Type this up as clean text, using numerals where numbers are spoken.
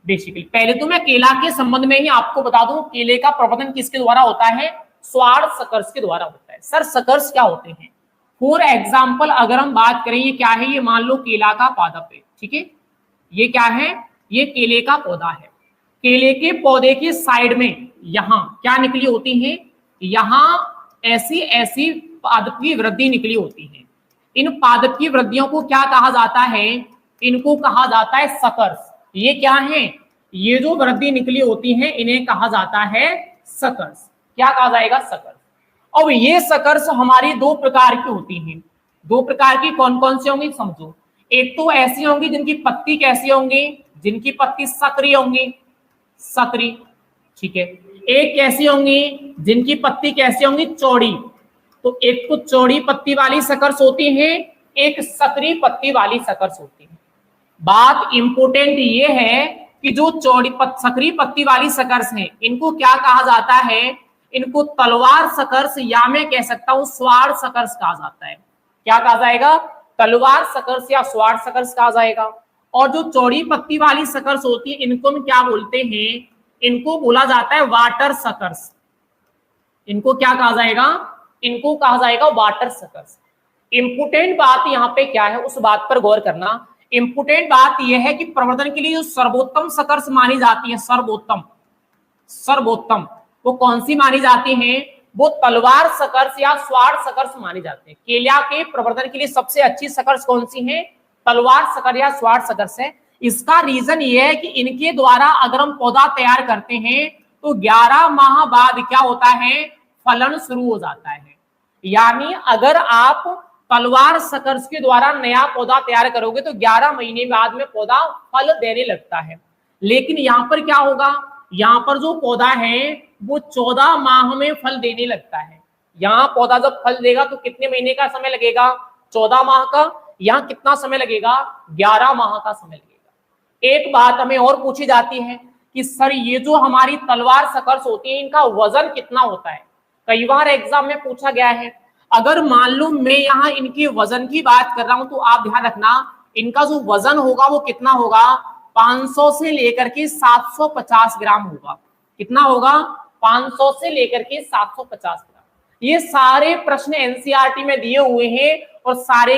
Basically पहले तो मैं केला के संबंध में ही आपको बता दूं, केले का प्रवर्धन किसके द्वारा होता है? स्वार्थ सकर्स के द्वारा होता है। सर सकर्स क्या होते हैं? फॉर एग्जाम्पल अगर हम बात करें, ये क्या है? ये मान लो केला का पादप है, ठीक है, ये क्या है? ये केले का पौधा है। केले के पौधे के साइड में यहां क्या निकली होती है? यहां ऐसी ऐसी पादप की वृद्धि निकली होती है। इन पादप की वृद्धियों को क्या कहा जाता है? इनको कहा जाता है सकर्स। ये क्या है? ये जो वृद्धि निकली होती है इन्हें कहा जाता है सकर्स। क्या कहा जाएगा? सकर्स। अब ये सकर्स हमारी दो प्रकार की होती हैं। दो प्रकार की कौन कौन सी होंगी समझो। एक तो ऐसी होंगी जिनकी पत्ती कैसी होंगी? जिनकी पत्ती सक्रिय होंगी, सक्रिय, ठीक है। एक कैसी होंगी? जिनकी पत्ती कैसी होंगी? चौड़ी। तो एक तो चौड़ी पत्ती वाली सकर्स होती है, एक सक्रिय पत्ती वाली सकर्स होती है। बात इंपोर्टेंट ये है कि जो चौड़ी सक्रिय पत्ती वाली सकर्स हैं इनको क्या कहा जाता है? इनको तलवार सकर्स या मैं कह सकता हूं स्वार सकर्स कहा जाता है। क्या कहा जाएगा? तलवार सकर्स या स्वार सकर्स कहा जाएगा। और जो चौड़ी पत्ती वाली सकर्स होती है इनको हम क्या बोलते हैं? इनको बोला जाता है वाटर सकर्स। इनको क्या कहा जाएगा? इनको कहा जाएगा वाटर सकर्स। इंपोर्टेंट बात यहां पे क्या है उस बात पर गौर करना। इंपोर्टेंट बात यह है कि प्रवर्धन के लिए जो सर्वोत्तम सकर्स मानी जाती है, सर्वोत्तम, सर्वोत्तम वो कौन सी मानी जाती है? वो तलवार सकर्स या स्वार सकर्स मानी जाती है। केला के प्रवर्धन के लिए सबसे अच्छी सकर्स कौन सी है? तलवार सकर या स्वार सकर्स है। इसका रीजन ये है कि इनके द्वारा अगर हम पौधा तैयार करते हैं तो 11 माह बाद क्या होता है? फलन शुरू हो जाता है। यानी अगर आप तलवार सकर्स के द्वारा नया पौधा तैयार करोगे तो 11 महीने बाद में पौधा फल देने लगता है। लेकिन यहां पर क्या होगा? यहां पर जो पौधा है वो 14 माह में फल देने लगता है। यहाँ पौधा जब फल देगा तो कितने महीने का समय लगेगा? 14 माह का। यहाँ कितना समय लगेगा? 11 माह का समय लगेगा। एक बात हमें और पूछी जाती है कि सर ये जो हमारी तलवार सकर्स होती है इनका वजन कितना होता है? कई बार एग्जाम में पूछा गया है। अगर मान लो मैं यहाँ इनके वजन की बात कर रहा हूं तो आप ध्यान रखना इनका जो वजन होगा वो कितना होगा? 500 से लेकर के 750 ग्राम होगा। कितना होगा? 500 से लेकर के 750 ग्राम। ये सारे प्रश्न एनसीईआरटी में दिए हुए हैं और सारे